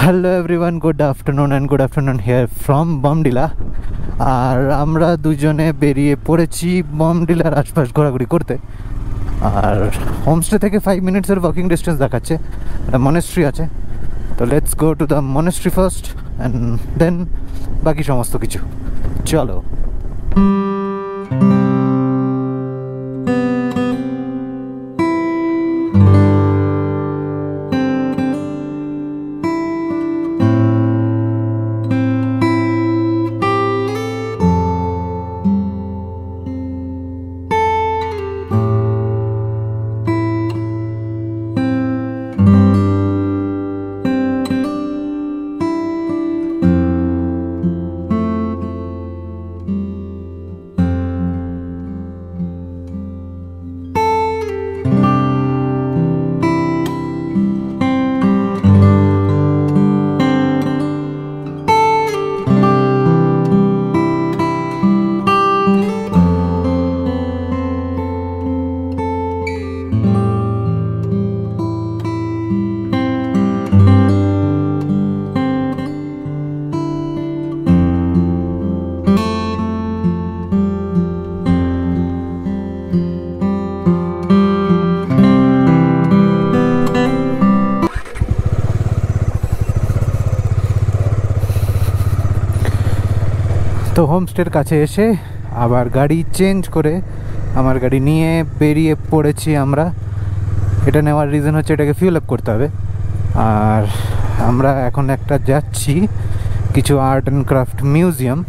Hello everyone, good afternoon here from Bomdila. আর আমরা দুজনে বেরিয়ে পড়েছি বমডিলার আশপাশ ঘোরাঘুরি করতে। আর হোমস্টে থেকে 5 মিনিটসের ওয়াকিং ডিস্টেন্স দেখাচ্ছে, একটা মনেস্ট্রি আছে। তো let's go to the monastery first and then বাকি সমস্ত কিছু। চলো। তো হোমস্টের কাছে এসে আবার গাড়ি চেঞ্জ করে আমার গাড়ি নিয়ে বেরিয়ে পড়েছি আমরা। এটা নেওয়ার রিজন হচ্ছে এটাকে ফিউল আপ করতে হবে। আর আমরা এখন একটা যাচ্ছি কিছু আর্ট অ্যান্ড ক্রাফট মিউজিয়াম।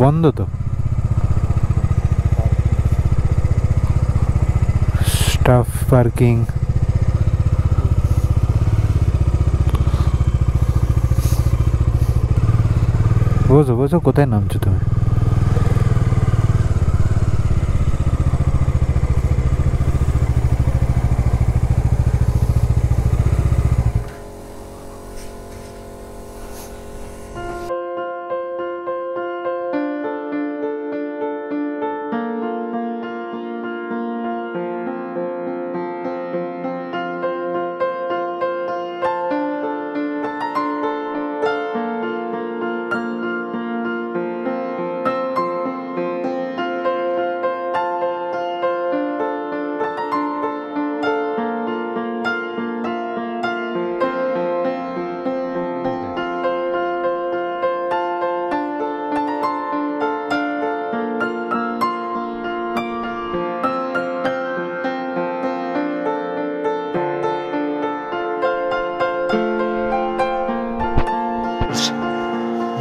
বন্ধ তো, স্টাফ পার্কিং। বোঝো বোঝো, কোথায় নামছো তুমি?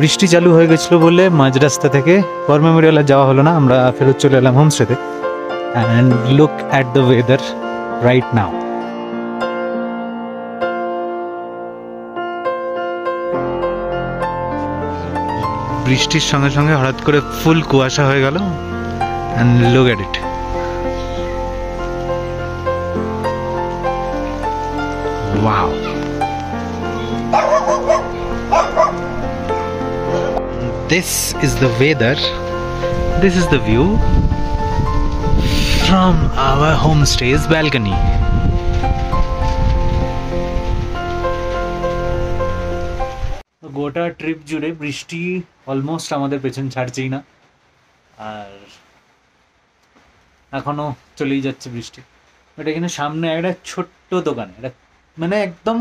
বৃষ্টি চালু হয়ে গেছিলো বলে মাঝ রাস্তা থেকে ওয়ার মেমোরিয়াল যাওয়া হলো না, আমরা ফেরত চলে এলাম হোমস্টেতে। And look at the weather right now. বৃষ্টির সঙ্গে সঙ্গে হঠাৎ করে ফুল কুয়াশা হয়ে গেল। And look at it, wow. This is the weather, this is the view from our homestay's balcony. গোটা ট্রিপ জুড়ে বৃষ্টি অলমোস্ট আমাদের পেছন ছাড়ছেই না, আর এখনো চলেই যাচ্ছে বৃষ্টি। বাট এখানে সামনে একটা ছোট্ট দোকানে, এটা মানে একদম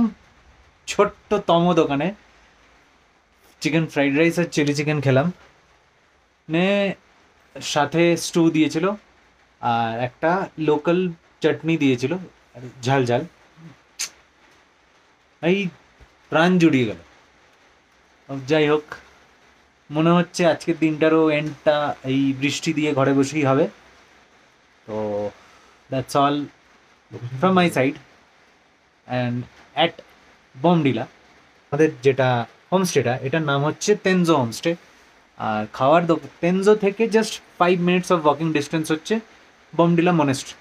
ছোট্টতম দোকানে চিকেন ফ্রাইড রাইস আর চিলি চিকেন খেলাম। মানে সাথে স্টু দিয়েছিল আর একটা লোকাল চাটনি দিয়েছিল, ঝাল ঝাল। এই প্রাণ জুড়িয়ে গেল। যাই হোক, মনে হচ্ছে আজকের দিনটারও এন্ডটা এই বৃষ্টি দিয়ে ঘরে বসেই হবে। তো that's all from my side. And at Bomdila আমাদের যেটা হোমস্টেটা, এটার নাম হচ্ছে তেনজো হোমস্টে। আর খাওয়ার তেনজো থেকে just 5 minutes of walking distance হচ্ছে বমডিলা মনেস্ট্রি।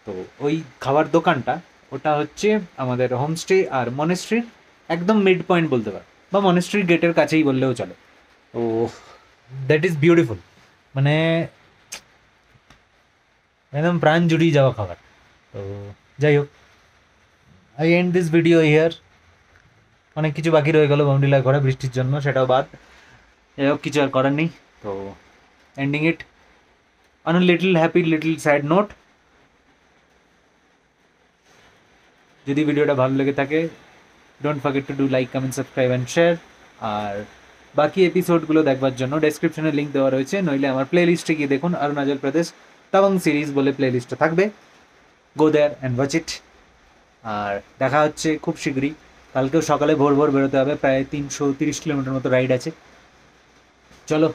তো ওই খাওয়ার দোকানটা, ওটা হচ্ছে আমাদের হোমস্টে আর মনেস্ট্রির একদম মিড পয়েন্ট বলতে পারো, বা মনেস্ট্রির গেটের কাছেই বললেও চলে। তো দ্যাট ইজ বিউটিফুল, মানে একদম প্রাণ জুড়িয়ে যাওয়া খাবার। তো যাই হোক, I end this video here. অনেক কিছু বাকি রয়ে গেল বমডিলা ঘরে বৃষ্টির জন্য, সেটাও বাদ। যাই হোক, কিছু আর করার নেই। তো ending it on a little happy little sad note. যদি ভিডিওটা ভালো লেগে থাকে, don't forget to do like, comment, subscribe and share. আর বাকি এপিসোডগুলো দেখবার জন্য ডেসক্রিপশনে লিঙ্ক দেওয়া রয়েছে, নইলে আমার প্লে লিস্টে গিয়ে দেখুন, অরুণাচল প্রদেশ তাওয়াং সিরিজ বলে প্লে লিস্টটা থাকবে। গো দেয়ার অ্যান্ড ওয়াচ ইট। আর দেখা হচ্ছে খুব শীঘ্রই। কালকেও সকালে ভোর ভোর বেরোতে হবে, প্রায় 330 কিলোমিটার মতো রাইড আছে। চলো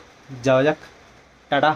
যাওয়া যাক। টাটা।